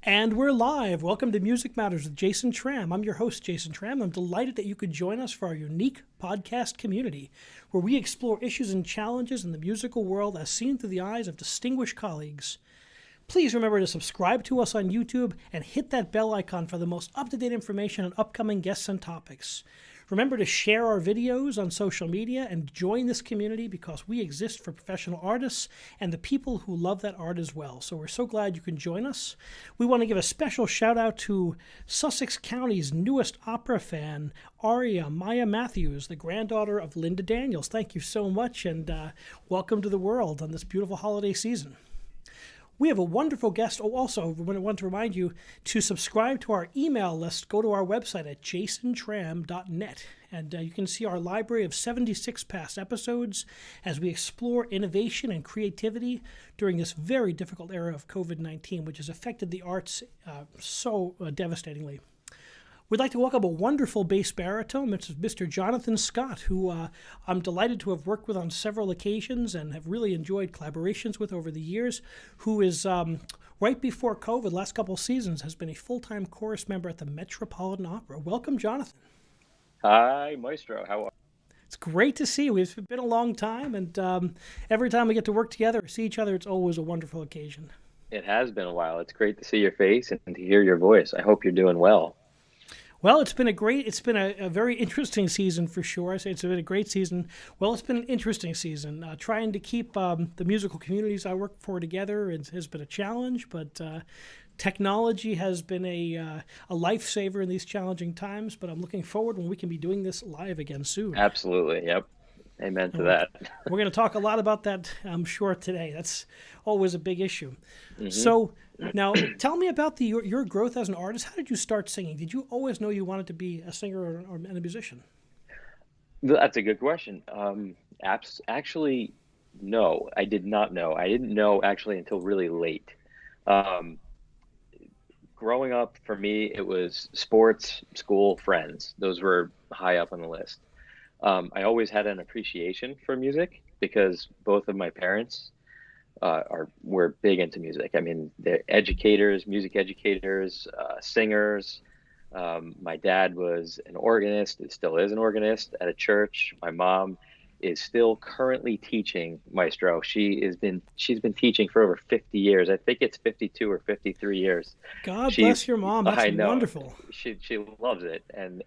And we're live. Welcome to Music Matters with Jason Tramm. I'm your host, Jason Tramm. I'm delighted that you could join us for our unique podcast community, where we explore issues and challenges in the musical world as seen through the eyes of distinguished colleagues. Please remember to subscribe to us on YouTube and hit that bell icon for the most up-to-date information on upcoming guests and topics. Remember to share our videos on social media and join this community because we exist for professional artists and the people who love that art as well. So we're so glad you can join us. We want to give a special shout out to Sussex County's newest opera fan, Aria Maya Matthews, the granddaughter of Linda Daniels. Thank you so much and welcome to the world on this beautiful holiday season. We have a wonderful guest. Oh, also, I want to remind you to subscribe to our email list. Go to our website at jasontram.net, and you can see our library of 76 past episodes as we explore innovation and creativity during this very difficult era of COVID-19, which has affected the arts so devastatingly. We'd like to welcome a wonderful bass baritone, Mr. Jonathon Scott, who I'm delighted to have worked with on several occasions and have really enjoyed collaborations with over the years, who is, right before COVID, last couple of seasons, has been a full-time chorus member at the Metropolitan Opera. Welcome, Jonathon. Hi, Maestro. How are It's great to see you. It's been a long time, and every time we get to work together or see each other, it's always a wonderful occasion. you? It has been a while. It's great to see your face and to hear your voice. I hope you're doing well. Well, it's been a very interesting season for sure. I say it's been a great season. Well, it's been an interesting season. Trying to keep the musical communities I work for together has been a challenge, but technology has been a lifesaver in these challenging times. But I'm looking forward when we can be doing this live again soon. Absolutely. Yep. Amen And to that. we're going to talk a lot about that, I'm sure, today. That's always a big issue. hmm So now, tell me about your growth as an artist. How did you start singing? Did you always know you wanted to be a singer or and a musician? That's a good question. Actually, no, I did not know. I didn't know actually until really late. Um, Growing up, for me, it was sports, school, friends. Those were high up on the list. I always had an appreciation for music because both of my parents are were big into music. I mean, they're educators, music educators, singers. My dad was an organist, still is an organist at a church. My mom is still currently teaching Maestro. She's been teaching for over 50 years. I think it's 52 or 53 years. God She's bless your mom. That's I know wonderful. she loves it, and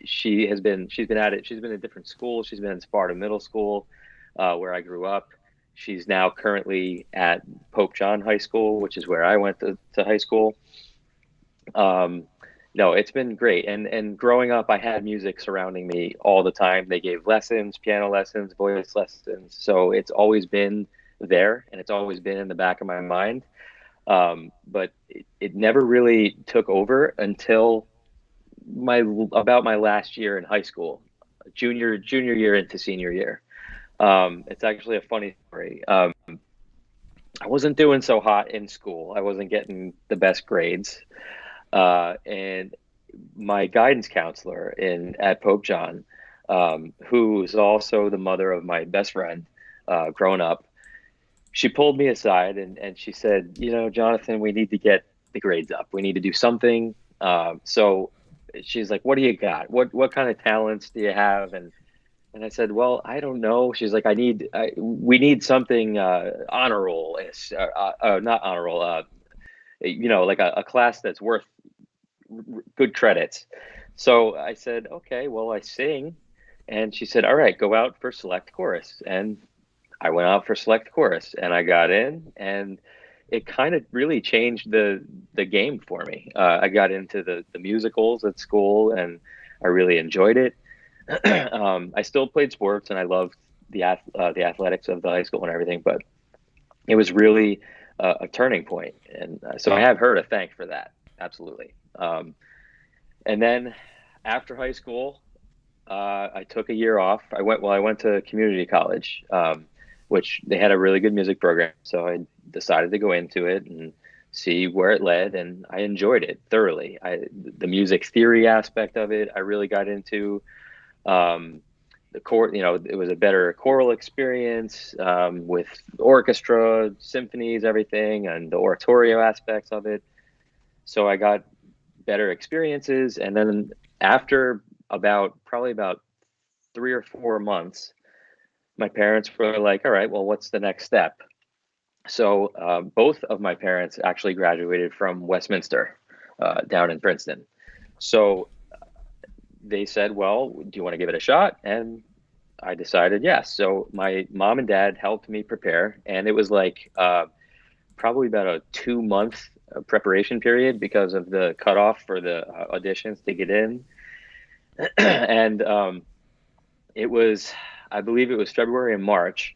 she's been at it. She's been in different schools. She's been in Sparta Middle School, where I grew up. She's now currently at Pope John High School, which is where I went to high school. Um, no, it's been great. And growing up, I had music surrounding me all the time. They gave lessons, piano lessons, voice lessons. So it's always been there, and it's always been in the back of my mind. But it never really took over until my about my last year in high school, junior year into senior year. It's actually a funny story. I wasn't doing so hot in school. I wasn't getting the best grades, and my guidance counselor in at Pope John, who's also the mother of my best friend, growing up, she pulled me aside and she said, you know, Jonathan, we need to get the grades up. We need to do something. So she's like, what do you got? What kind of talents do you have? And I said, well, I don't know. She's like, we need something honor roll, not honor roll, like a class that's worth good credits. So I said, okay, well, I sing. And she said, all right, go out for select chorus. And I went out for select chorus and I got in, and it kind of really changed the game for me. I got into the musicals at school and I really enjoyed it. I still played sports and I loved the athletics of the high school and everything, but it was really a turning point. And so I have her to thank for that. Absolutely. And then after high school, I took a year off. I went to community college, which they had a really good music program. So I decided to go into it and see where it led, and I enjoyed it thoroughly. The music theory aspect of it, I really got into. Um, the it was a better choral experience with orchestra, symphonies, everything, and the oratorio aspects of it. So I got better experiences. And then after probably about 3 or 4 months, my parents were like, all right, well, what's the next step? So both of my parents actually graduated from Westminster down in Princeton. So they said, well, do you want to give it a shot? And I decided yes. So my mom and dad helped me prepare. And it was like probably about a 2 month preparation period because of the cutoff for the auditions to get in. And it was, I believe it was February and March.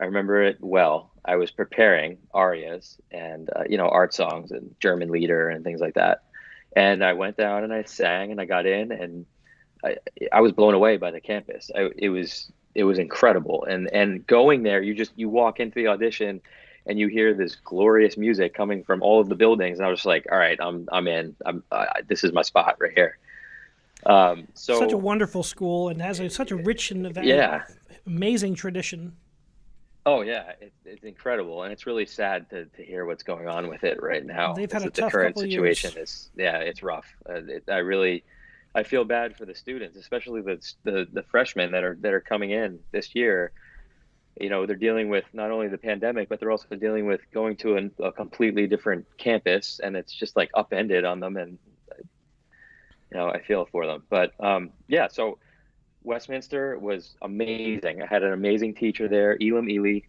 I remember it well. I was preparing arias and art songs and German lieder and things like that. And I went down and I sang and I got in, and I, I was blown away by the campus. It was incredible. And going there, you walk into the audition and you hear this glorious music coming from all of the buildings, and I was just like, all right, I'm in. This is my spot right here. Such a So wonderful school, and has such a rich and yeah. amazing tradition. Oh yeah, it's incredible, and it's really sad to hear what's going on with it right now. They've had Is a that the tough current couple of situation years. is, yeah, it's rough. I feel bad for the students, especially the freshmen that are coming in this year. They're dealing with not only the pandemic, but they're also dealing with going to a completely different campus, and it's just like upended on them. And I feel for them. But yeah, so Westminster was amazing. I had an amazing teacher there, Elam Ely,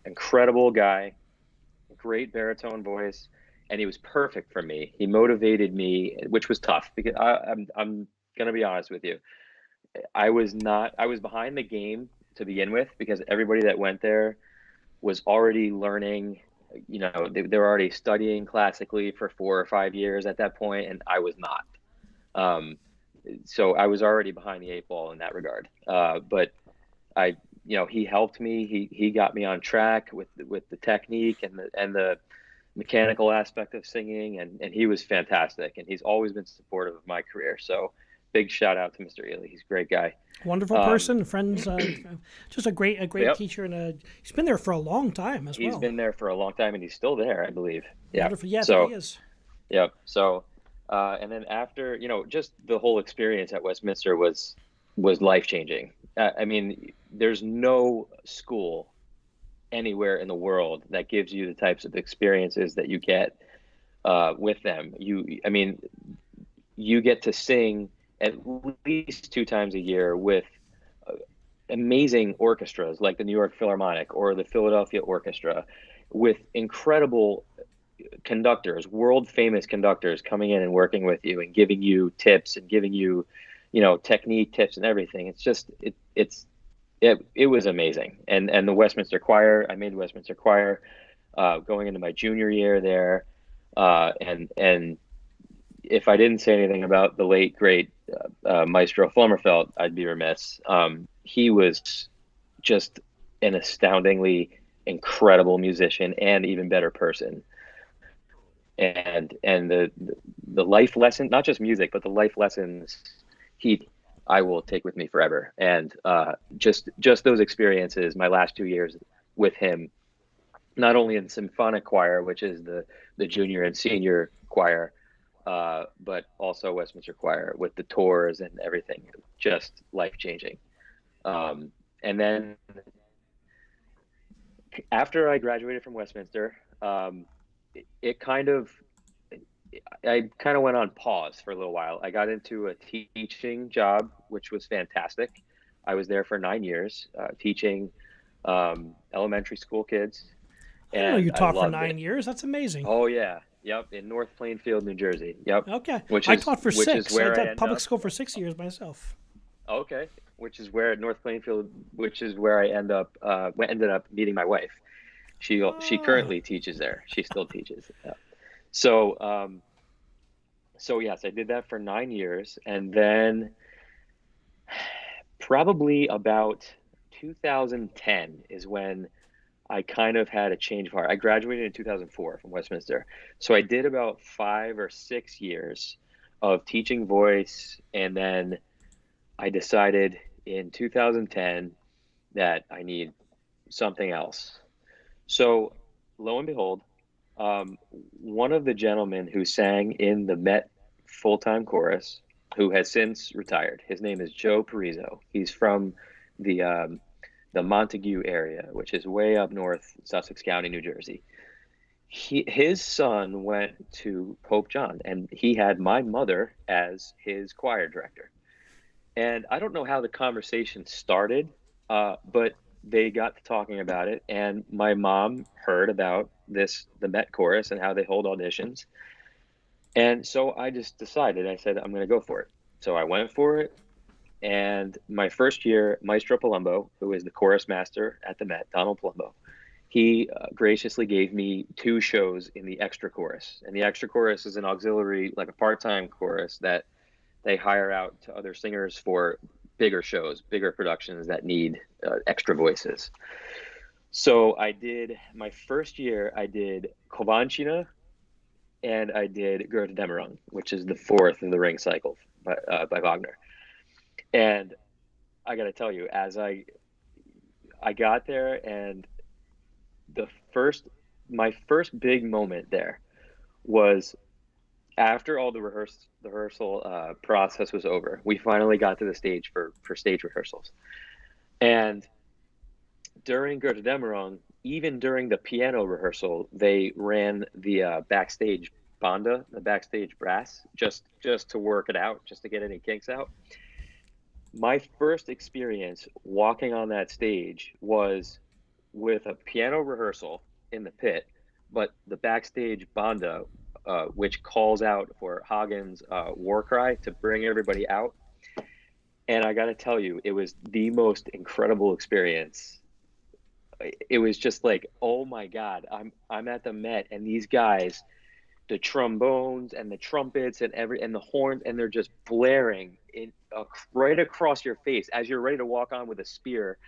incredible guy, great baritone voice, and he was perfect for me. He motivated me, which was tough because I'm gonna be honest with you. I was behind the game to begin with because everybody that went there was already learning. They were already studying classically for 4 or 5 years at that point, and I was not. Um, so I was already behind the eight ball in that regard. But he helped me. He got me on track with the technique and the mechanical aspect of singing, and he was fantastic. And he's always been supportive of my career. So big shout out to Mr. Ely. He's a great guy. Wonderful Um, person, friends, just a great yep, teacher, and he's been there for a long time as he's well. been there for a long time, and he's still there, I believe. Yeah. Wonderful. Yeah, I think he So is. yep. So and then after, just the whole experience at Westminster was life changing. I mean, there's no school anywhere in the world that gives you the types of experiences that you get with them. I mean, you get to sing at least 2 times a year with uh, amazing orchestras like the New York Philharmonic or the Philadelphia Orchestra, with incredible conductors, world famous conductors coming in and working with you and giving you tips and giving you, technique tips and everything. It was amazing. And the Westminster Choir, I made the Westminster Choir going into my junior year there. And if I didn't say anything about the late great Maestro Flummerfelt, I'd be remiss. He was just an astoundingly incredible musician and even better person. And the life lesson, not just music, but the life lessons he I will take with me forever. And just those experiences, my last 2 years with him, not only in symphonic choir, which is the junior and senior choir, but also Westminster Choir with the tours and everything, just life changing. And then after I graduated from Westminster, it kind of I kind of went on pause for a little while. I got into a teaching job, which was fantastic. I was there for 9 years, teaching elementary school kids, I didn't know and you I taught for loved it. 9 years. That's amazing. Oh yeah, yep, in North Plainfield, New Jersey. Yep, Okay, which I is taught for which is 6. I where I taught end public up. school for 6 years myself. Okay, which is where at North Plainfield, which is where I ended up meeting my wife. She Ah, currently teaches there. She still teaches. Yeah. So so yes, I did that for 9 years, and then probably about 2010 is when I kind of had a change of heart. I graduated in 2004 from Westminster. So I did about 5 or 6 years of teaching voice, and then I decided in 2010 that I need something else. So lo and behold, One of the gentlemen who sang in the Met full-time chorus, who has since retired, his name is Joe Parisot. He's from the the Montague area, which is way up north, Sussex County, New Jersey. His son went to Pope John, and he had my mother as his choir director. And I don't know how the conversation started, but they got to talking about it, and my mom heard about the Met Chorus and how they hold auditions. And so I just decided, I said, I'm going to go for it. So I went for it. And my first year, Maestro Palumbo, who is the chorus master at the Met, Donald Palumbo, he graciously gave me 2 shows in the extra chorus. And the extra chorus is an auxiliary, like a part-time chorus that they hire out to other singers for bigger shows, bigger productions that need extra voices. So I did, my first year, I did Covancina and I did Götterdämmerung, which is the 4th of the Ring Cycle by Wagner. And I got to tell you, as I got there, and my first big moment there was after all the rehearsal process was over. We finally got to the stage for stage rehearsals, and during Götterdämmerung, even during the piano rehearsal, they ran the backstage banda, the backstage brass, just to work it out, just to get any kinks out. My first experience walking on that stage was with a piano rehearsal in the pit, but the backstage banda, which calls out for Hagen's war cry to bring everybody out. And I got to tell you, it was the most incredible experience. It was just like, oh my God, I'm at the Met, and these guys, the trombones and the trumpets and the horns, and they're just blaring right across your face as you're ready to walk on with a spear,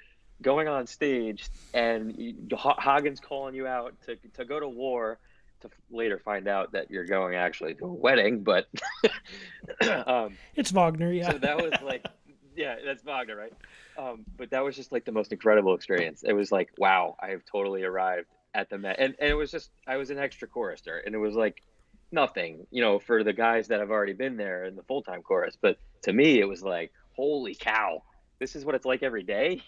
going on stage, and Hagen's calling you out to go to war, to later find out that you're going actually to a wedding, but It's Wagner, yeah. So that was like, yeah, that's Wagner, right? But that was just like the most incredible experience. It was like, wow, I have totally arrived at the Met, and it was just, I was an extra chorister, and it was like nothing, for the guys that have already been there in the full-time chorus, but to me it was like, holy cow, this is what it's like every day.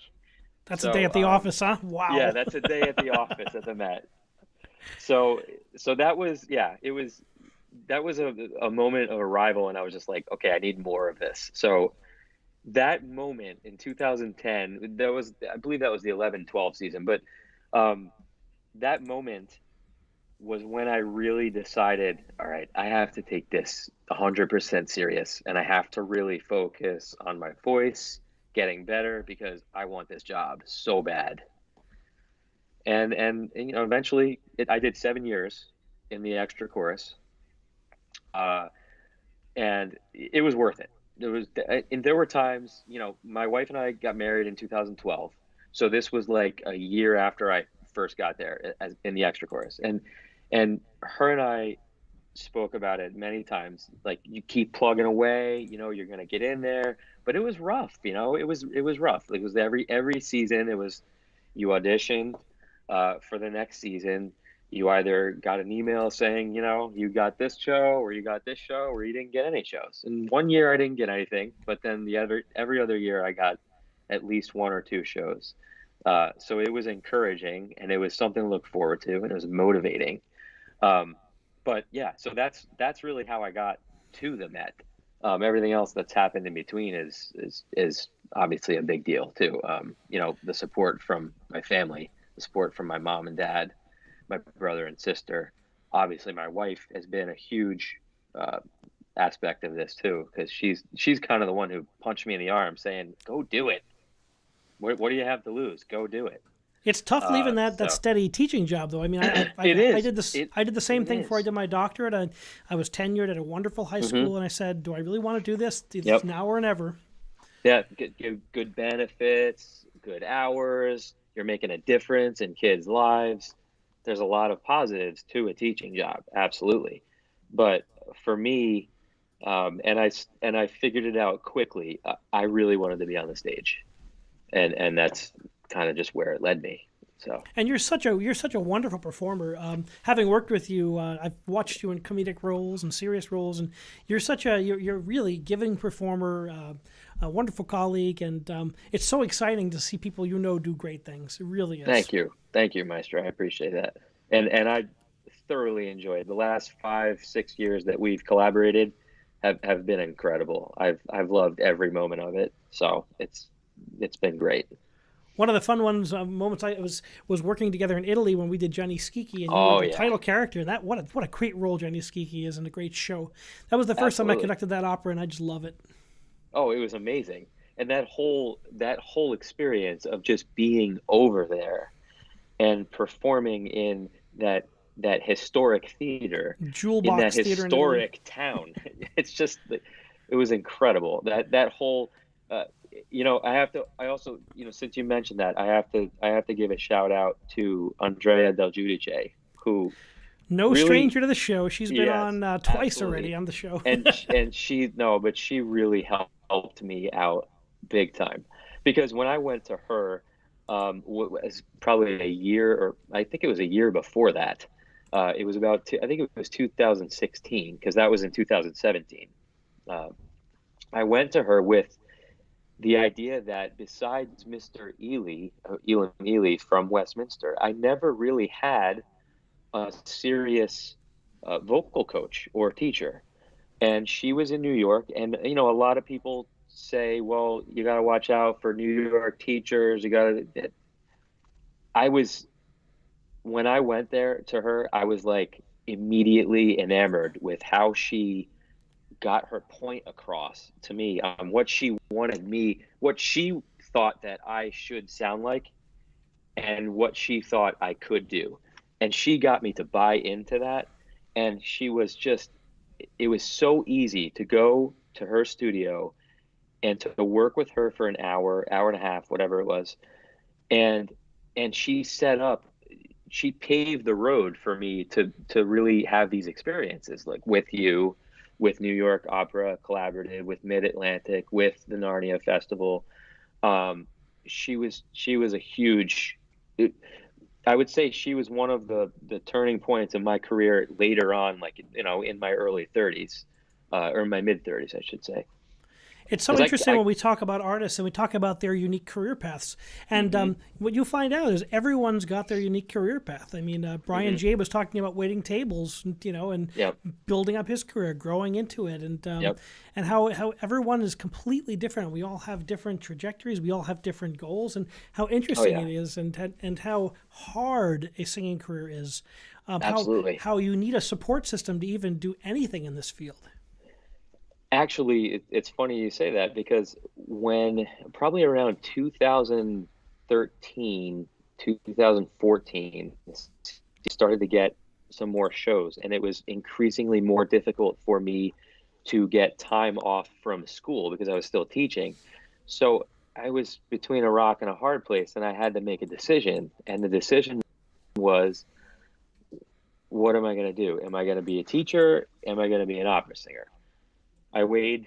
That's a day at the office, huh? Wow. Yeah, that's a day at the office at the Met. So that was, yeah, that was a moment of arrival, and I was just like, okay, I need more of this. So that moment in 2010, I believe that was the 11-12 season, but that moment was when I really decided, all right, I have to take this 100% serious, and I have to really focus on my voice getting better, because I want this job so bad. And eventually I did 7 years in the extra chorus, and it was worth it. There were times, my wife and I got married in 2012, so this was like a year after I first got there in the extra chorus, and her and I spoke about it many times. Like, you keep plugging away, you're gonna get in there, but it was rough. It was rough. It was every season. It was, you auditioned for the next season. You either got an email saying, you got this show, or you got this show, or you didn't get any shows. And one year I didn't get anything, but then every other year I got at least 1 or 2 shows. So it was encouraging, and it was something to look forward to, and it was motivating. But yeah, so that's really how I got to the Met. Everything else that's happened in between is obviously a big deal too. The support from my family, the support from my mom and dad, my brother and sister. Obviously, my wife has been a huge aspect of this too, because she's kind of the one who punched me in the arm, saying, "Go do it. What do you have to lose? Go do it." It's tough leaving that steady teaching job, though. I mean, I did the same thing before I did my doctorate. I was tenured at a wonderful high school, and I said, "Do I really want to do this? It's now or never." Yeah, good benefits, good hours. You're making a difference in kids' lives. There's a lot of positives to a teaching job, absolutely. But for me, and I figured it out quickly. I really wanted to be on the stage, and that's kind of just where it led me. So And you're such a wonderful performer. Having worked with you, I've watched you in comedic roles and serious roles, and you're really giving performer, a wonderful colleague, and it's so exciting to see people do great things. It really is. thank you, Maestro. I appreciate that, and I thoroughly enjoyed the last 5 6 years that we've collaborated. Have been incredible. I've loved every moment of it. So it's been great. One of the fun moments I was working together in Italy when we did Gianni Schicchi, and you were Oh the yeah, title character. And that what a great role Gianni Schicchi is, and a great show. That was the first time I absolutely. conducted that opera, and I just love it. Oh, it was amazing. And that whole experience of just being over there and performing in that that historic theater Jewel in that Box Theater in Italy. historic town. It's just it was incredible. That whole uh, I also, since you mentioned that, I have to give a shout out to Andrea Del Giudice, who No really, stranger to the show. She's been yes, on twice already absolutely. on the show. And she, no, but she really helped me out big time, because when I went to her, was probably a year, or I think it was a year before that. It was I think it was 2016, because that was in 2017. Uh, I went to her with the idea that besides Mr. Elam Ely from Westminster, I never really had a serious vocal coach or teacher. And she was in New York, and a lot of people say, well, you got to watch out for New York teachers. You got to. I was When I went there to her, I was like immediately enamored with how she got her point across to me on what she wanted me, what she thought that I should sound like, and what she thought I could do. And she got me to buy into that. And she was just, it was so easy to go to her studio and to work with her for an hour, hour and a half, whatever it was. And she set up, she paved the road for me to really have these experiences, like with you, with New York Opera Collaborative, with Mid Atlantic, with the Narnia Festival. Um, she was a huge. I would say she was one of the turning points in my career later on, like in my early 30s, or my mid 30s, I should say. It's so Because interesting I when we talk about artists and we talk about their unique career paths. And hmm what you find out is everyone's got their unique career path. I mean, Brian hmm Jay was talking about waiting tables, and yep, building up his career, growing into it, yep, and how everyone is completely different. We all have different trajectories. We all have different goals, and how oh interesting yeah, it is, and how hard a singing career is. absolutely. How you need a support system to even do anything in this field. Actually, it's funny you say that, because when probably around 2013, 2014, started to get some more shows, and it was increasingly more difficult for me to get time off from school because I was still teaching. So I was between a rock and a hard place, and I had to make a decision. And the decision was, what am I going to do? Am I going to be a teacher? Am I going to be an opera singer? I weighed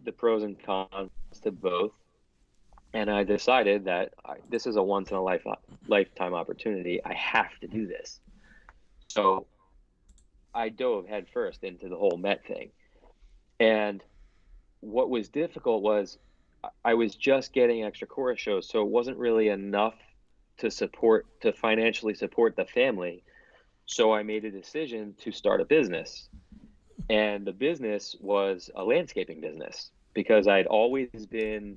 the pros and cons to both, and I decided that this is a once in a lifetime opportunity. I have to do this. So I dove headfirst into the whole Met thing. And what was difficult was I was just getting extra chorus shows, so it wasn't really enough to financially support the family. So I made a decision to start a business. And the business was a landscaping business, because I'd always been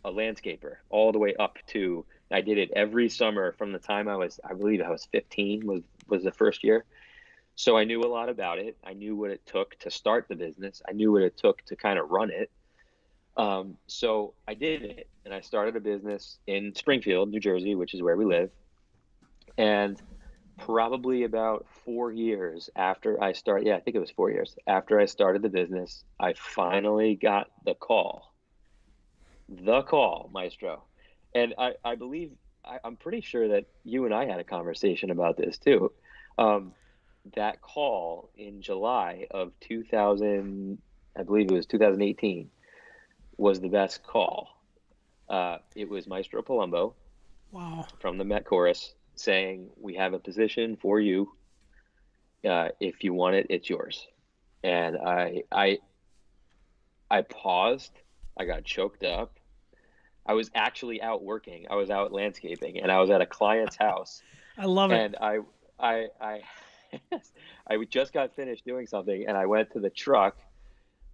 a landscaper all the way up to, I did it every summer from the time I believe I was 15 was the first year. So I knew a lot about it. I knew what it took to start the business. I knew what it took to kind of run it. So I did it, and I started a business in Springfield, New Jersey, which is where we live. And probably about 4 years after I started, yeah, I think it was 4 years after I started the business, I finally got the call, Maestro. And I believe, I'm pretty sure that you and I had a conversation about this too. Um, that call in July of 2000, I believe it was 2018, was the best call. It was Maestro Palumbo Wow. from the Met Chorus. saying, we have a position for you. If you want it, it's yours. And I paused. I got choked up. I was actually out working. I was out landscaping, and I was at a client's house. I love it. And I I just got finished doing something, and I went to the truck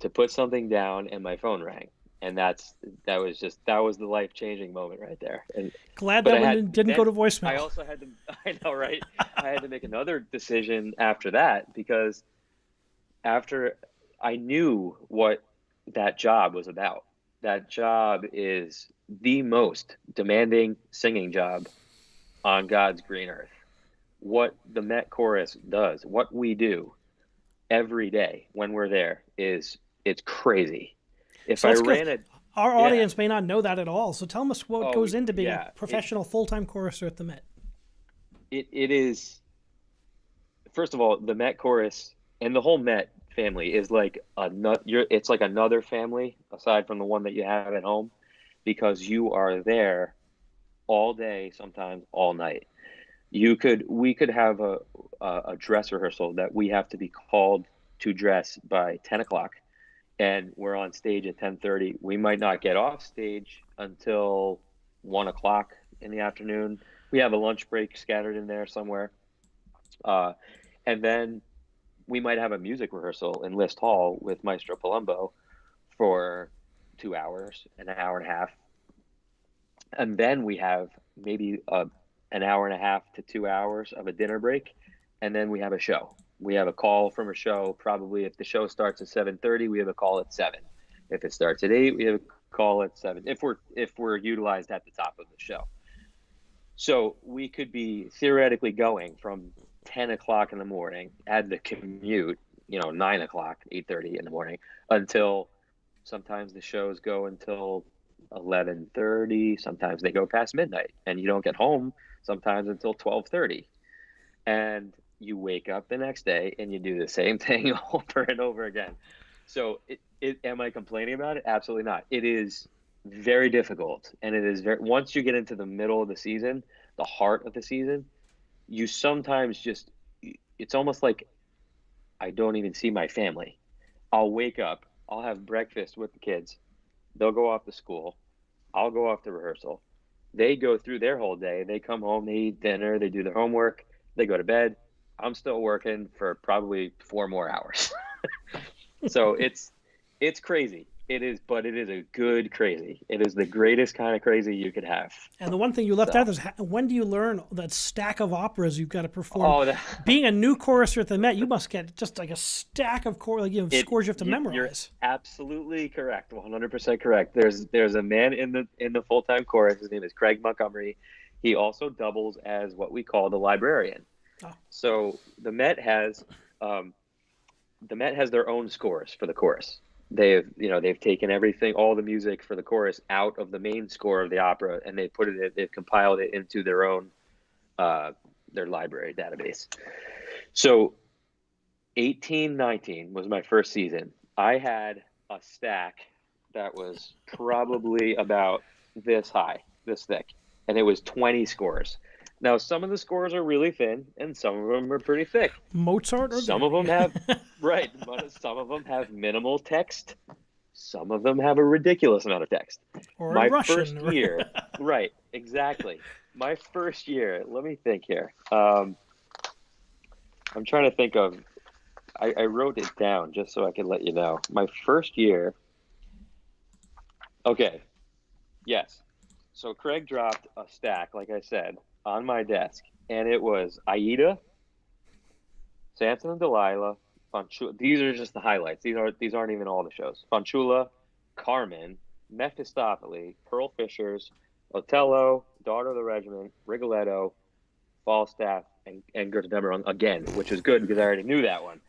to put something down, and my phone rang. And that was the life-changing moment right there. And Glad but that one didn't go to voicemail. I also had to, I know, right? I had to make another decision after that, because after I knew what that job was about. That job is the most demanding singing job on God's green earth. What the Met Chorus does, what we do every day when we're there, it's crazy. If So I that's ran good. a Our audience may not know that at all. So tell us what goes into being a yeah, professional full-time chorister at the Met. it is, first of all, the Met Chorus and the whole Met family is like it's like another family aside from the one that you have at home, because you are there all day, sometimes all night. We could have a dress rehearsal that we have to be called to dress by 10 o'clock, and we're on stage at 10:30. We might not get off stage until 1 o'clock in the afternoon. We have a lunch break scattered in there somewhere. And then we might have a music rehearsal in List Hall with Maestro Palumbo for 2 hours, an hour and a half. And then we have maybe an hour and a half to 2 hours of a dinner break. And then we have a show. We have a call from a show. Probably if the show starts at 7:30, we have a call at 7. If it starts at 8, we have a call at 7. If we're utilized at the top of the show. So we could be theoretically going from 10 o'clock in the morning, add the commute, 9 o'clock, 8:30 in the morning, until sometimes the shows go until 11:30. Sometimes they go past midnight, and you don't get home sometimes until 12:30. And you wake up the next day and you do the same thing over and over again. So am I complaining about it? Absolutely not. It is very difficult. And it is once you get into the middle of the season, the heart of the season, you sometimes it's almost like I don't even see my family. I'll wake up, I'll have breakfast with the kids. They'll go off to school. I'll go off to rehearsal. They go through their whole day. They come home, they eat dinner, they do their homework, they go to bed. I'm still working for probably 4 more hours. So it's crazy. It is, but it is a good crazy. It is the greatest kind of crazy you could have. And the one thing you left out is when do you learn that stack of operas you've got to perform? Oh, being a new chorister at the Met, you must get just like a stack of scores you have to memorize. You're absolutely correct, 100% correct. There's a man in the full-time chorus. His name is Craig Montgomery. He also doubles as what we call the librarian. Oh. So the Met has their own scores for the chorus. They've taken everything, all the music for the chorus out of the main score of the opera, and they've compiled it into their own, their library database. So 18-19 was my first season. I had a stack that was probably about this high, this thick, and it was 20 scores. Now, some of the scores are really thin, and some of them are pretty thick. Mozart, or some of them have right. Some of them have minimal text. Some of them have a ridiculous amount of text. Or my Russian. First year, right? Exactly. My first year. Let me think here. I'm trying to think of. I wrote it down just so I can let you know. My first year. Okay. Yes. So Craig dropped a stack, like I said, on my desk, and it was Aida, Samson and Delilah, Fanciulla. These are just the highlights. These aren't even all the shows. Fanciulla, Carmen, Mephistopheles, Pearl Fishers, Otello, Daughter of the Regiment, Rigoletto, Falstaff, and Götterdämmerung again, which was good because I already knew that one.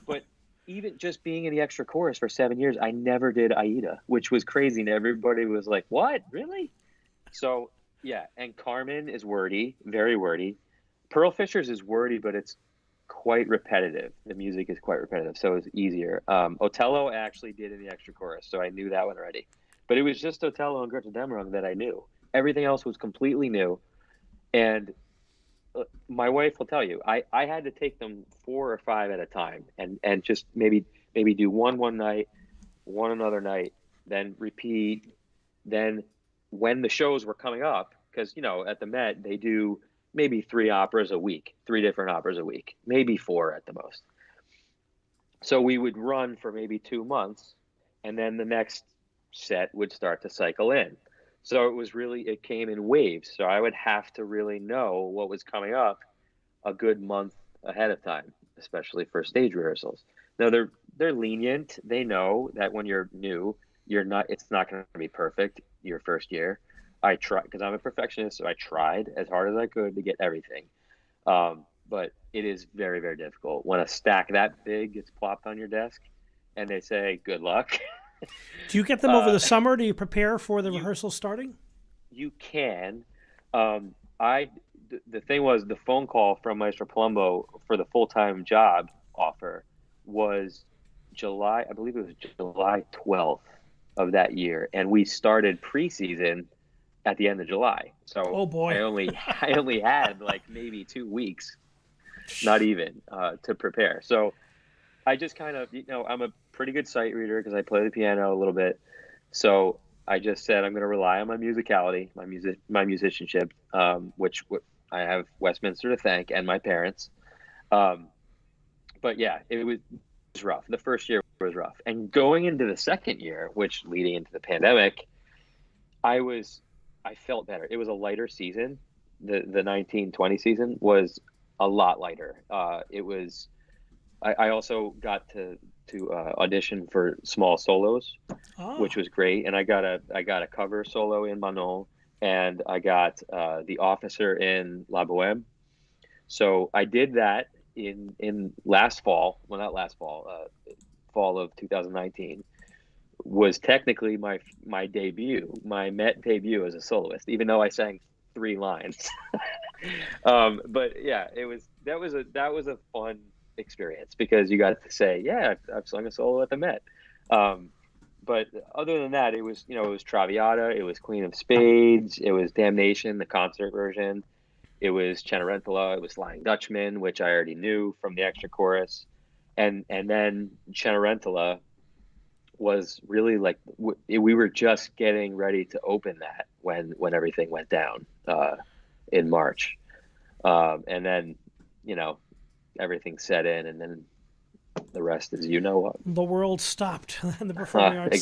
But even just being in the extra chorus for 7 years, I never did Aida, which was crazy. And everybody was like, "What? Really?" So yeah, and Carmen is wordy, very wordy. Pearl Fishers is wordy, but it's quite repetitive. The music is quite repetitive, so it's easier. Otello I actually did in the extra chorus, so I knew that one already. But it was just Otello and Götterdämmerung that I knew. Everything else was completely new. And my wife will tell you, I had to take them 4 or 5 at a time, and just maybe do one night, one another night, then repeat. Then when the shows were coming up, because at the Met they do maybe 3 operas a week, 3 different operas a week, maybe 4 at the most. So we would run for maybe 2 months, and then the next set would start to cycle in. So it came in waves. So I would have to really know what was coming up a good month ahead of time, especially for stage rehearsals. Now they're lenient. They know that when you're new, it's not going to be perfect your first year. I try, because I'm a perfectionist, so I tried as hard as I could to get everything. But it is very, very difficult when a stack that big gets plopped on your desk and they say, good luck. Do you get them over the summer? Do you prepare for the rehearsal starting? You can. The thing was, the phone call from Maestro Palumbo for the full-time job offer was July, I believe it was July 12th of that year. And we started preseason at the end of July. So oh boy. I only had like maybe 2 weeks, not even, to prepare. So I just kind of, I'm a pretty good sight reader because I play the piano a little bit. So I just said I'm going to rely on my musicality, my musicianship, which I have Westminster to thank and my parents. But yeah, it was rough. The first year was rough, and going into the second year, which leading into the pandemic, I felt better. It was a lighter season. The 1920 season was a lot lighter. I also got to audition for small solos, which was great. And I got a cover solo in Manon, and I got the officer in La Boheme. So I did that in last fall. Well, not last fall, fall of 2019 was technically my debut, my Met debut as a soloist, even though I sang 3 lines. But yeah, that was a fun experience because you got to say, yeah, I've sung a solo at the Met. But other than that, it was Traviata, it was Queen of Spades, it was Damnation, the concert version, it was Cenerentola, it was Flying Dutchman, which I already knew from the extra chorus, and then Cenerentola was really like we were just getting ready to open that when everything went down in March, and then everything set in, and then the rest is what. The world stopped in the performing arts.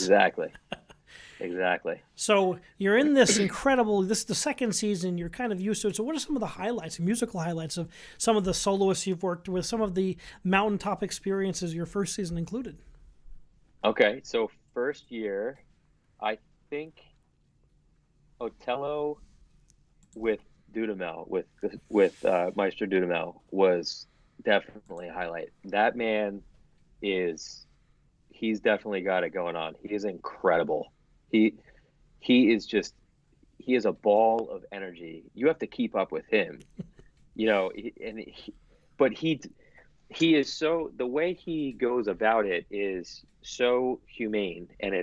Exactly. So you're in this incredible, this is the second season, you're kind of used to it. So what are some of the highlights, musical highlights of some of the soloists you've worked with, some of the mountaintop experiences your first season included? Okay, so first year, I think Otello with Dudamel, with Maestro Dudamel, was definitely a highlight. That man he's definitely got it going on. He is incredible. He is a ball of energy. You have to keep up with him, but he is so, the way he goes about it is so humane, and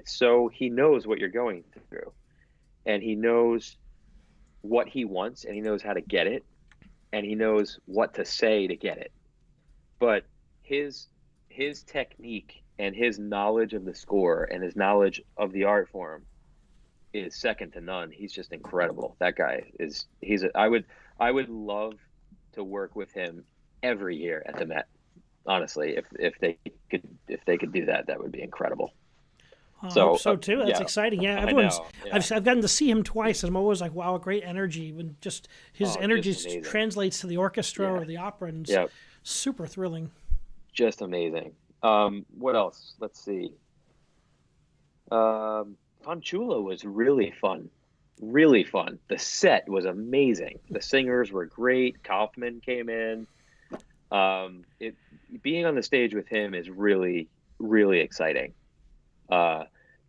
he knows what you're going through, and he knows what he wants, and he knows how to get it, and he knows what to say to get it. But his technique and his knowledge of the score and his knowledge of the art form is second to none. He's just incredible. That guy I would love to work with him every year at the Met. Honestly, if they could do that, that would be incredible. I hope so too. That's exciting. Yeah, everyone's. Yeah. I've gotten to see him twice, and I'm always like, wow, a great energy. When just his energy translates to the orchestra or the opera, and it's super thrilling. Just amazing. What else? Let's see. Fanciullo was really fun. Really fun. The set was amazing. The singers were great. Kaufman came in. Being on the stage with him is really, really exciting.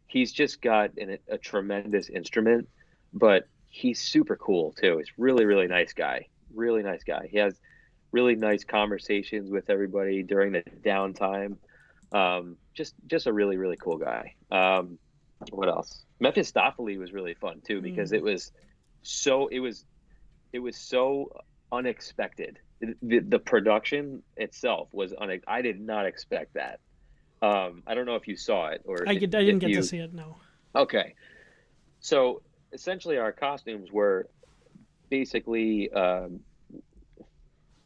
He's just got a tremendous instrument, but he's super cool too. He's really, really nice guy. Really nice guy. He has really nice conversations with everybody during the downtime. Just a really, really cool guy. What else? Mephistopheles was really fun too, because it was so unexpected. The production itself was I did not expect that. I don't know if you saw it or I didn't get to see it. No. Okay. So essentially our costumes were basically,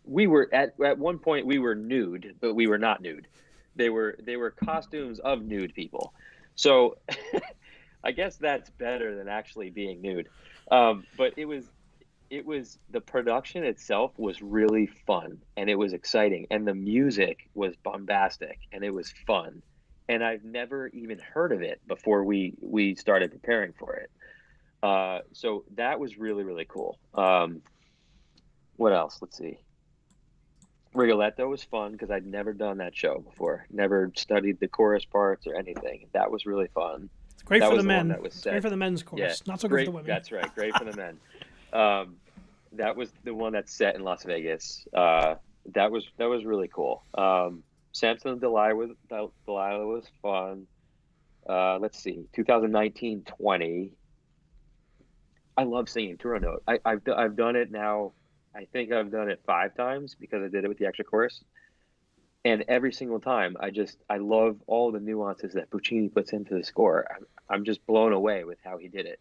we were at one point we were nude, but we were not nude. They were costumes of nude people. So I guess that's better than actually being nude. But it was the production itself was really fun, and it was exciting, and the music was bombastic, and it was fun. And I've never even heard of it before we started preparing for it. So that was really, really cool. What else? Let's see. Rigoletto was fun because I'd never done that show before. Never studied the chorus parts or anything. That was really fun. It's great that for was the men. That was set. Great for the men's chorus. Not so great for the women. That's right. Great for the men. That was the one that's set in Las Vegas. That was really cool. Samson and Delilah was fun. Let's see, 2019-20. I love singing Turandot. I've done it now. I think I've done it 5 times because I did it with the extra chorus. And every single time, I love all the nuances that Puccini puts into the score. I'm just blown away with how he did it.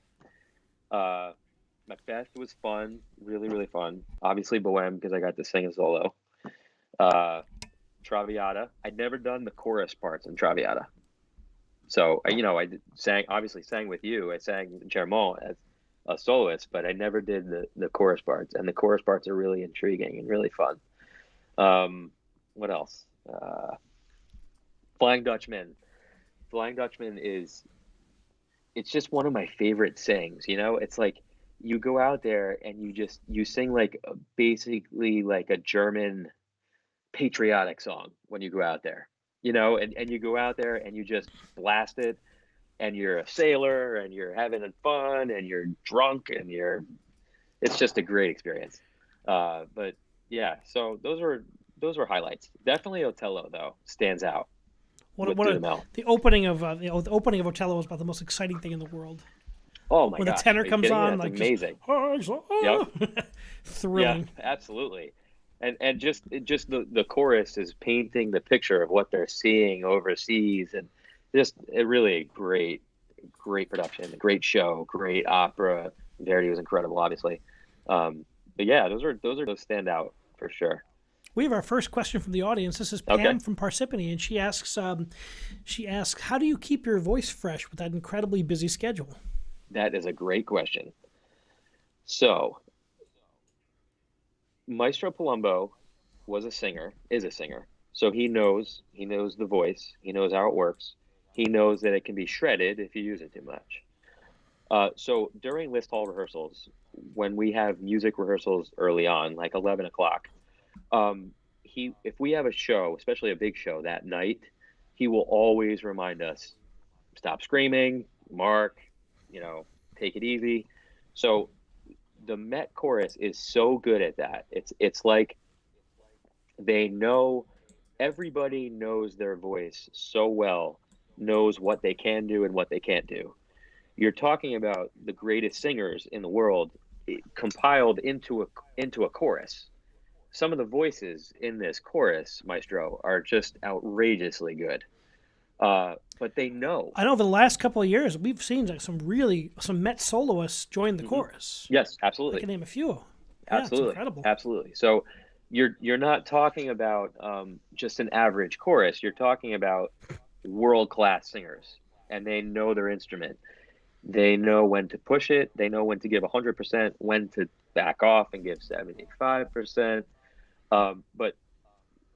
Macbeth was fun, really, really fun. Obviously Bohème because I got to sing a solo. Traviata. I'd never done the chorus parts in Traviata. So, I sang with you. I sang Germont as a soloist, but I never did the chorus parts. And the chorus parts are really intriguing and really fun. What else? Flying Dutchman. Flying Dutchman it's just one of my favorite sings. It's like you go out there and you sing like basically like a German patriotic song when you go out there, and you go out there and you just blast it, and you're a sailor and you're having fun and you're drunk and it's just a great experience. But yeah, so those were highlights. Definitely Otello though stands out. The opening of Otello was about the most exciting thing in the world. Oh my god! When the tenor comes on, that's like amazing. Yep. Thrilling. Yeah, absolutely. And just the chorus is painting the picture of what they're seeing overseas, and just a really great production, great show, great opera. Verdi was incredible, obviously. But yeah, those stand out for sure. We have our first question from the audience. This is Pam from Parsippany, and she asks, how do you keep your voice fresh with that incredibly busy schedule? That is a great question. So, Maestro Palumbo is a singer. So he knows the voice. He knows how it works. He knows that it can be shredded if you use it too much. So during list hall rehearsals, when we have music rehearsals early on, like 11 o'clock, if we have a show, especially a big show that night, he will always remind us, stop screaming, mark, take it easy. So the Met chorus is so good at that. It's like everybody knows their voice so well, knows what they can do and what they can't do. You're talking about the greatest singers in the world compiled into a chorus. Some of the voices in this chorus, Maestro, are just outrageously good. But they know. I know over the last couple of years, we've seen like some Met soloists join the chorus. Yes, absolutely. I can name a few. Absolutely, it's incredible. Absolutely. So you're not talking about just an average chorus. You're talking about world-class singers, and they know their instrument. They know when to push it. They know when to give 100%, when to back off and give 75%. But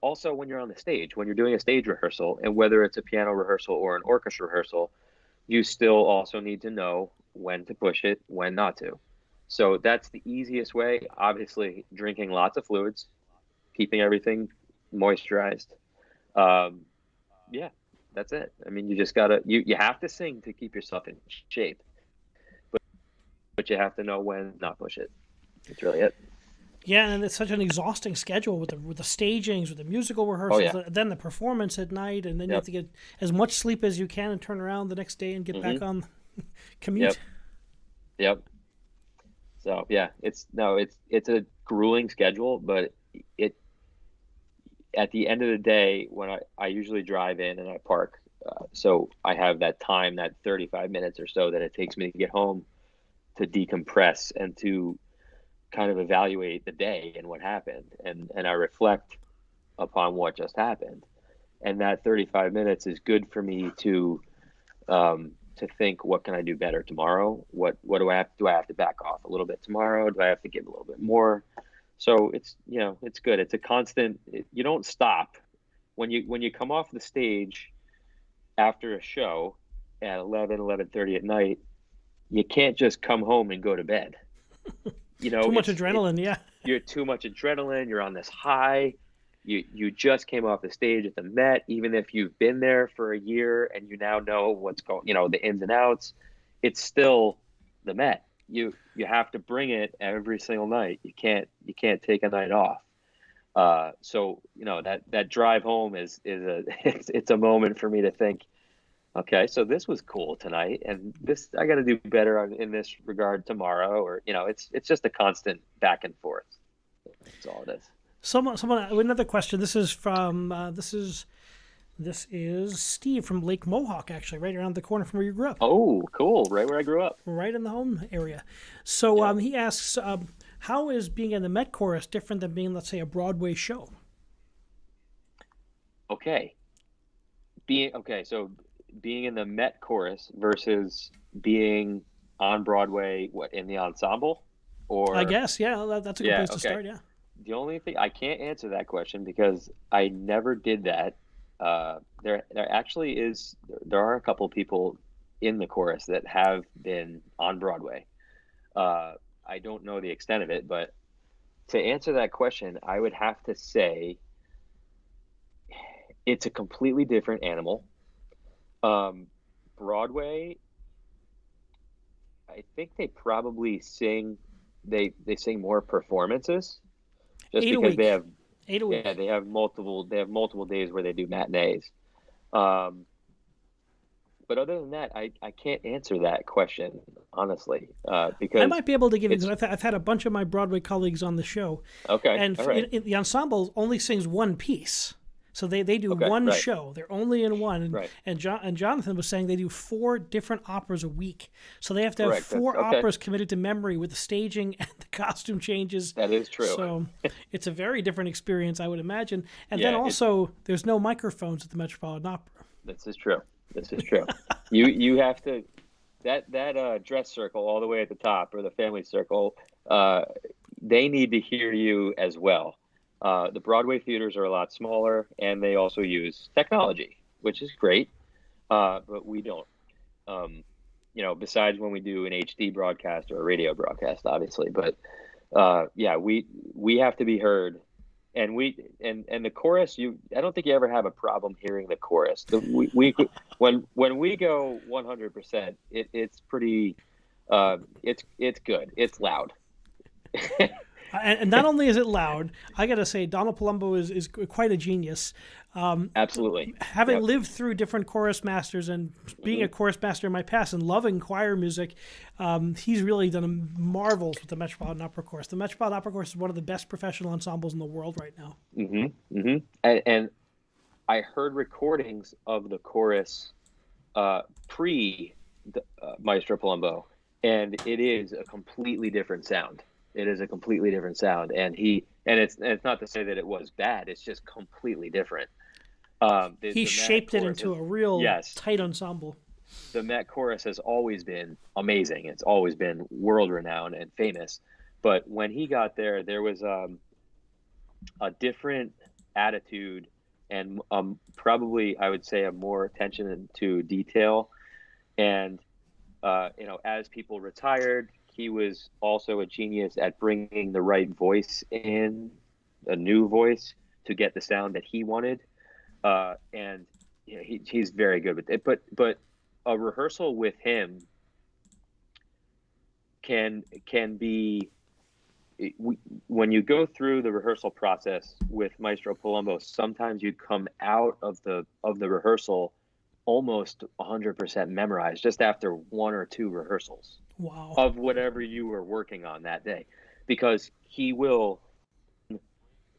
also when you're on the stage, when you're doing a stage rehearsal, and whether it's a piano rehearsal or an orchestra rehearsal, you still also need to know when to push it, when not to. So that's the easiest way. Obviously, drinking lots of fluids, keeping everything moisturized. Yeah, that's it. I mean, you just you have to sing to keep yourself in shape, but you have to know when not push it. That's really it. Yeah, and it's such an exhausting schedule with the stagings, with the musical rehearsals, then the performance at night, and then you have to get as much sleep as you can and turn around the next day and get back on commute. Yep. So yeah, it's a grueling schedule, but it at the end of the day, when I usually drive in and I park, so I have that time, that 35 minutes or so that it takes me to get home to decompress and to kind of evaluate the day and what happened, and I reflect upon what just happened. And that 35 minutes is good for me to think, what can I do better tomorrow? What do I have to back off a little bit tomorrow? Do I have to give a little bit more? So it's good. It's a constant. You don't stop when you come off the stage after a show at 11:30 at night. You can't just come home and go to bed. Too much adrenaline. Yeah. You're too much adrenaline. You're on this high. You just came off the stage at the Met. Even if you've been there for a year and you now know what's going, the ins and outs, it's still the Met. You have to bring it every single night. You can't take a night off. So that drive home is it's a moment for me to think, okay, so this was cool tonight, and this I got to do better in this regard tomorrow, or it's just a constant back and forth. That's all it is. Someone, another question. This is from this is Steve from Lake Mohawk, actually, right around the corner from where you grew up. Oh, cool! Right where I grew up. Right in the home area. So he asks, how is being in the Met Chorus different than being, let's say, a Broadway show? Okay. So being in the Met Chorus versus being on Broadway, in the ensemble, or I guess, yeah, that's a good place to start. Yeah. The only thing, I can't answer that question because I never did that. There actually is. There are a couple people in the chorus that have been on Broadway. I don't know the extent of it, but to answer that question, I would have to say it's a completely different animal. Broadway, I think they probably sing. They sing more performances. Just because they have 8 a week. Yeah, they have multiple days where they do matinees. But other than that, I can't answer that question honestly, because I might be able to give you, because I've had a bunch of my Broadway colleagues on the show. Okay, and all right. The ensemble only sings one piece. So they do one show. They're only in one. Right. And Jonathon was saying they do 4 different operas a week. So they have to have 4 operas committed to memory with the staging and the costume changes. That is true. So it's a very different experience, I would imagine. And then also, there's no microphones at the Metropolitan Opera. This is true. You have to, that dress circle all the way at the top, or the family circle, they need to hear you as well. The Broadway theaters are a lot smaller, and they also use technology, which is great, but we don't. Besides when we do an HD broadcast or a radio broadcast, obviously. But we have to be heard, and the chorus. I don't think you ever have a problem hearing the chorus. When we go 100%, it's pretty. It's good. It's loud. And not only is it loud, I got to say, Donald Palumbo is quite a genius. Absolutely. Having lived through different chorus masters and being a chorus master in my past and loving choir music, he's really done marvels with the Metropolitan Opera Chorus. The Metropolitan Opera Chorus is one of the best professional ensembles in the world right now. And I heard recordings of the chorus pre Maestro Palumbo, and it is a completely different sound. It is a completely different sound, and it's not to say that it was bad. It's just completely different. He shaped it into a real tight ensemble. The Met Chorus has always been amazing. It's always been world renowned and famous. But when he got there, there was a different attitude, and probably I would say a more attention to detail. And as people retired, he was also a genius at bringing the right voice in, a new voice, to get the sound that he wanted. And he's very good with it. But a rehearsal with him can be, when you go through the rehearsal process with Maestro Palumbo, sometimes you come out of the rehearsal almost 100% memorized just after 1 or 2 rehearsals. Wow. of whatever you were working on that day, because he will,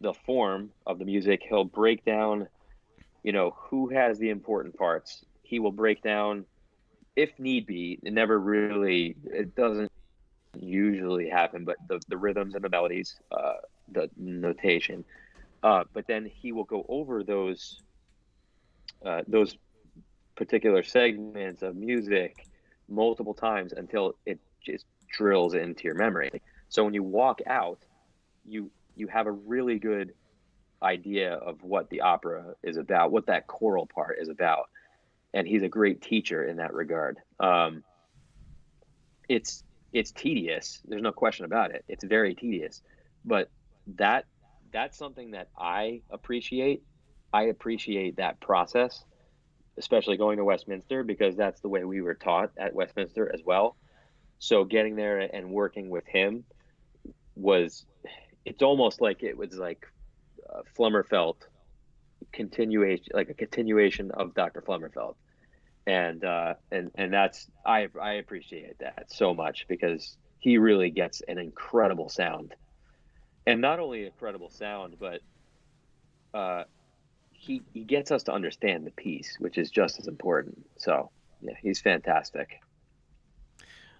the form of the music, he'll break down, who has the important parts. He will break down, if need be, it doesn't usually happen, but the rhythms and the melodies, the notation. But then he will go over those particular segments of music multiple times until it just drills into your memory. So when you walk out, you have a really good idea of what the opera is about, what that choral part is about, and he's a great teacher in that regard. It's tedious. There's no question about it. It's very tedious, but that that's something that I appreciate. I appreciate that process, especially going to Westminster, because that's the way we were taught at Westminster as well. So getting there and working with him was, it's almost like it was like Flummerfelt continuation, like a continuation of Dr. Flummerfelt. And that's, I appreciate that so much, because he really gets an incredible sound, and not only incredible sound, but he gets us to understand the piece, which is just as important. So yeah, he's fantastic.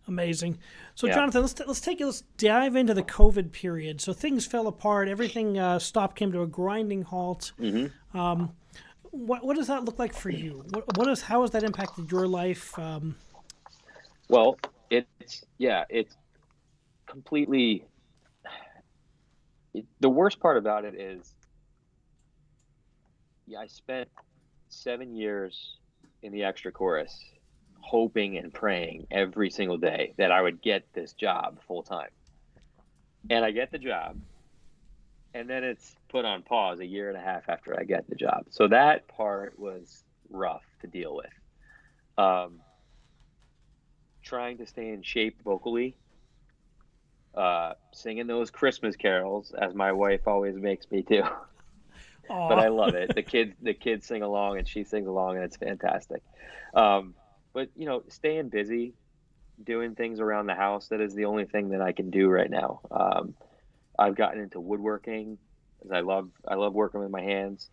Amazing. So, Yeah. Jonathon, let's dive into the COVID period. So things fell apart. Everything stopped, came to a grinding halt. Mm-hmm. What does that look like for you? How has that impacted your life? Well, it's completely. The worst part about it is, yeah, I spent 7 years in the extra chorus, hoping and praying every single day that I would get this job full time. And I get the job, and then it's put on pause a year and a half after I get the job. So that part was rough to deal with. Um, Trying to stay in shape vocally, singing those Christmas carols, as my wife always makes me do. But Aw. I love it. The kids sing along, and she sings along, and it's fantastic. Um, but staying busy, doing things around the house, that is the only thing that I can do right now. I've gotten into woodworking, as I love working with my hands.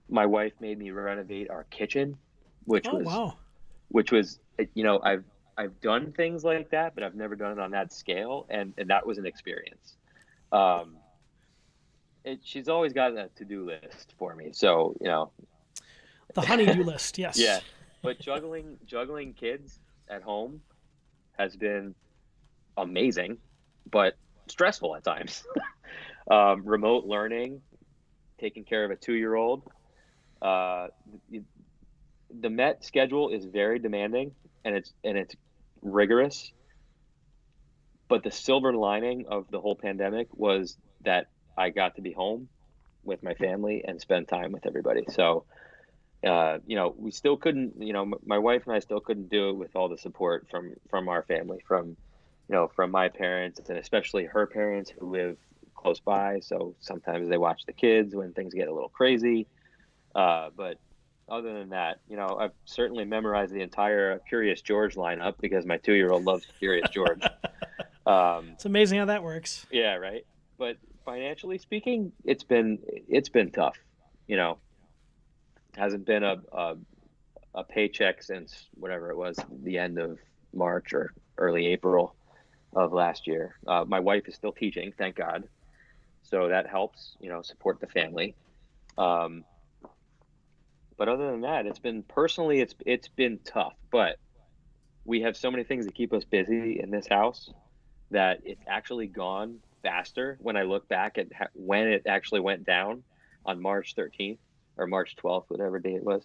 My wife made me renovate our kitchen, which Oh, was wow. which was I've done things like that, but I've never done it on that scale, and that was an experience. Um, she's always got a to-do list for me, so The honey-do list, yeah. yes. But juggling kids at home has been amazing, but stressful at times. Remote learning, taking care of a 2-year-old. Uh, the Met schedule is very demanding, and it's rigorous. But the silver lining of the whole pandemic was that I got to be home with my family and spend time with everybody. So, we still couldn't, my wife and I still couldn't do it with all the support from our family, from my parents, and especially her parents who live close by. So sometimes they watch the kids when things get a little crazy. But other than that, I've certainly memorized the entire Curious George lineup because my 2-year-old loves Curious George. Um, It's amazing how that works. yeah, right. But financially speaking, it's been tough. You know, hasn't been a paycheck since whatever it was, the end of March or early April of last year. My wife is still teaching, thank God, so that helps, support the family. Um, but other than that, it's been tough. But we have so many things that keep us busy in this house that it's actually gone faster when I look back at when it actually went down on March 13th or March 12th, whatever day it was.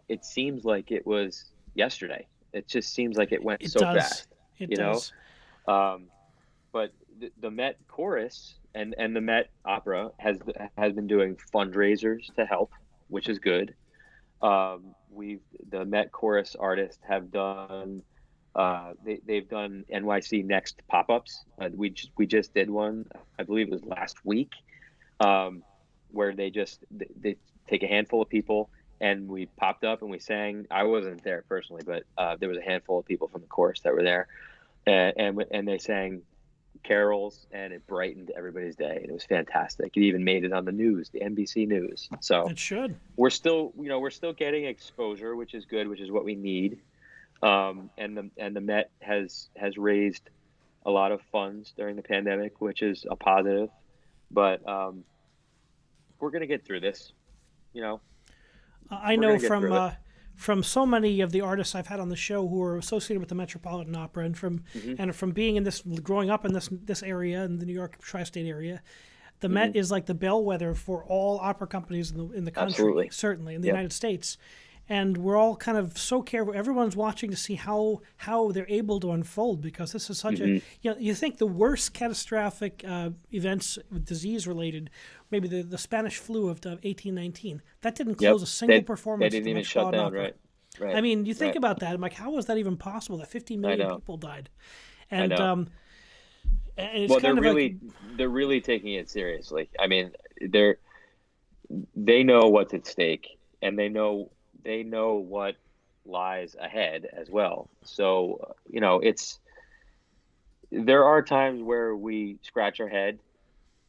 It seems like it was yesterday. It just seems like it went It so does. fast, It you know? does. Um, but the Met Chorus and the Met Opera has been doing fundraisers to help, which is good. The Met Chorus artists have done they've done NYC Next pop-ups. We just did one, I believe it was last week, um, where they take a handful of people, and we popped up and we sang. I wasn't there personally, but there was a handful of people from the chorus that were there, and they sang carols, and it brightened everybody's day. And it was fantastic. It even made it on the news, the NBC News. So It should. we're still, we're still getting exposure, which is good, which is what we need. And the Met has raised a lot of funds during the pandemic, which is a positive. But we're gonna get through this. You know, I we're know gonna get through it. from so many of the artists I've had on the show who are associated with the Metropolitan Opera, and from being in this, growing up in this area, in the New York tri-state area, the Met is like the bellwether for all opera companies in the country, Absolutely. certainly in the Yep. United States. And we're all kind of so careful. Everyone's watching to see how they're able to unfold, because this is such a, you think the worst catastrophic events, disease related, maybe the Spanish flu of 1819, that didn't close a single performance. They didn't even shut down, right? Right. I mean, you think Right. about that. I'm like, how was that even possible? That 50 million know. people died, I and know. and it's Well, kind of they're really taking it seriously. I mean, they know what's at stake, and they know what lies ahead as well. So, there are times where we scratch our head,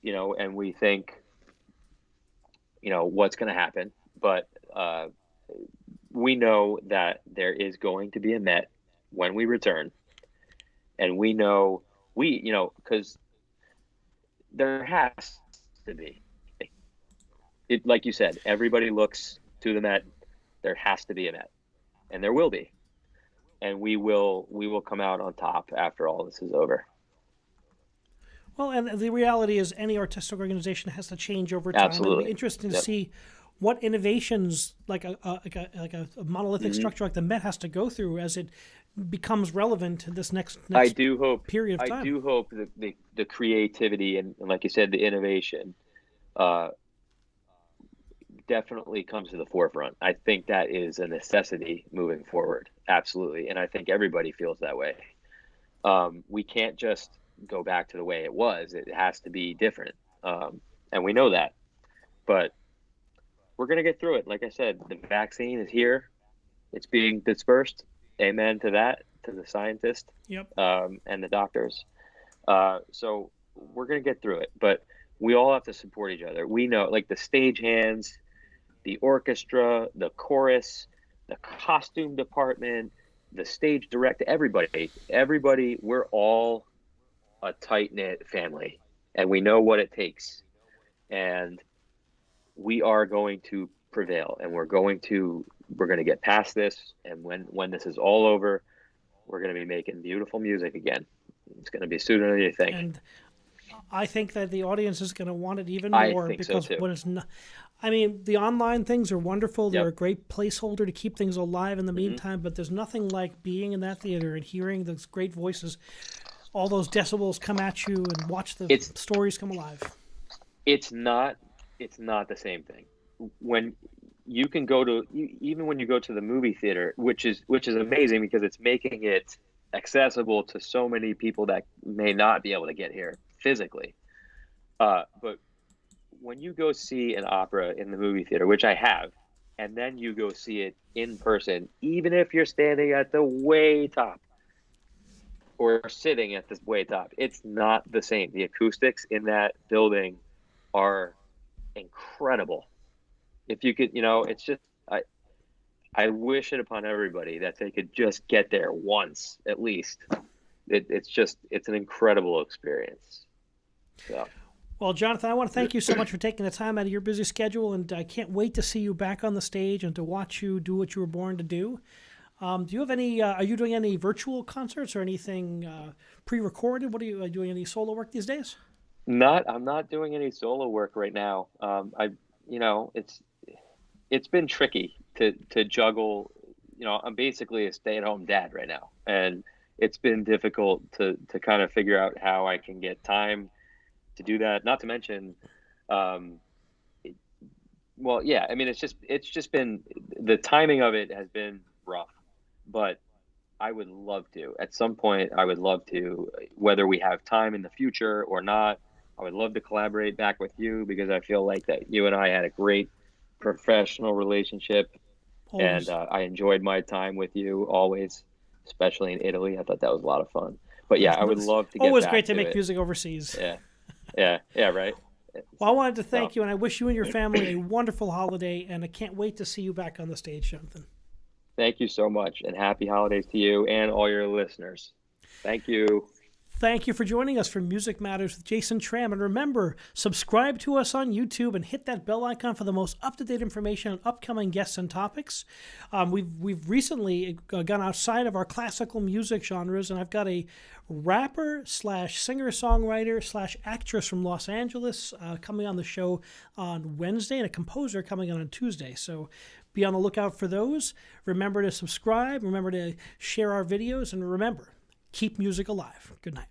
and we think, what's going to happen. But we know that there is going to be a Met when we return. And we know, because there has to be. Like you said, everybody looks to the Met. There has to be a Met, and there will be. And we will come out on top after all this is over. Well, and the reality is any artistic organization has to change over time. Absolutely. It'll be interesting to Yep. see what innovations, like a monolithic structure like the Met, has to go through as it becomes relevant to this next I do hope period of time. I do hope that the creativity and like you said, the innovation definitely comes to the forefront. I think that is a necessity moving forward. Absolutely. And I think everybody feels that way. We can't just go back to the way it was. It has to be different. And we know that. But we're going to get through it. Like I said, the vaccine is here. It's being dispersed. Amen to that, to the scientists Yep. and the doctors. So we're going to get through it. But we all have to support each other. We know, like the stagehands, the orchestra, the chorus, the costume department, the stage director, everybody, we're all a tight-knit family, and we know what it takes. And we are going to prevail, and we're going to get past this. And when this is all over, we're going to be making beautiful music again. It's going to be sooner than you think. And I think that the audience is going to want it even I more, think so, because too. when it's not, I mean, the online things are wonderful. They're Yep. a great placeholder to keep things alive in the meantime, but there's nothing like being in that theater and hearing those great voices, all those decibels come at you, and watch the stories come alive. It's not the same thing. When you can go to, even when you go to the movie theater, which is amazing, because it's making it accessible to so many people that may not be able to get here physically. But when you go see an opera in the movie theater, which I have, and then you go see it in person, even if you're standing at the way top or sitting at the way top, it's not the same. The acoustics in that building are incredible. If you could, it's just, I wish it upon everybody that they could just get there once at least. It's an incredible experience. So. Well, Jonathon, I want to thank you so much for taking the time out of your busy schedule, and I can't wait to see you back on the stage and to watch you do what you were born to do. Do you have any? Are you doing any virtual concerts or anything pre-recorded? Are you doing any solo work these days? I'm not doing any solo work right now. It's been tricky to juggle. I'm basically a stay-at-home dad right now, and it's been difficult to kind of figure out how I can get time to do that. Not to mention, it's just been, the timing of it has been rough, but I would love to, at some point, whether we have time in the future or not, I would love to collaborate back with you, because I feel like that you and I had a great professional relationship. Always. And I enjoyed my time with you always, especially in Italy. I thought that was a lot of fun. But yeah, I would love to get always back great to to make it. music overseas. Yeah, right. Well, I wanted to thank So, you, and I wish you and your family a wonderful holiday, and I can't wait to see you back on the stage, Jonathan. thank you so much, and happy holidays to you and all your listeners. Thank you. Thank you for joining us for Music Matters with Jason Tramm. And remember, subscribe to us on YouTube and hit that bell icon for the most up-to-date information on upcoming guests and topics. We've recently gone outside of our classical music genres, and I've got a rapper slash singer-songwriter slash actress from Los Angeles coming on the show on Wednesday, and a composer coming on Tuesday. So be on the lookout for those. Remember to subscribe. Remember to share our videos. And remember, keep music alive. Good night.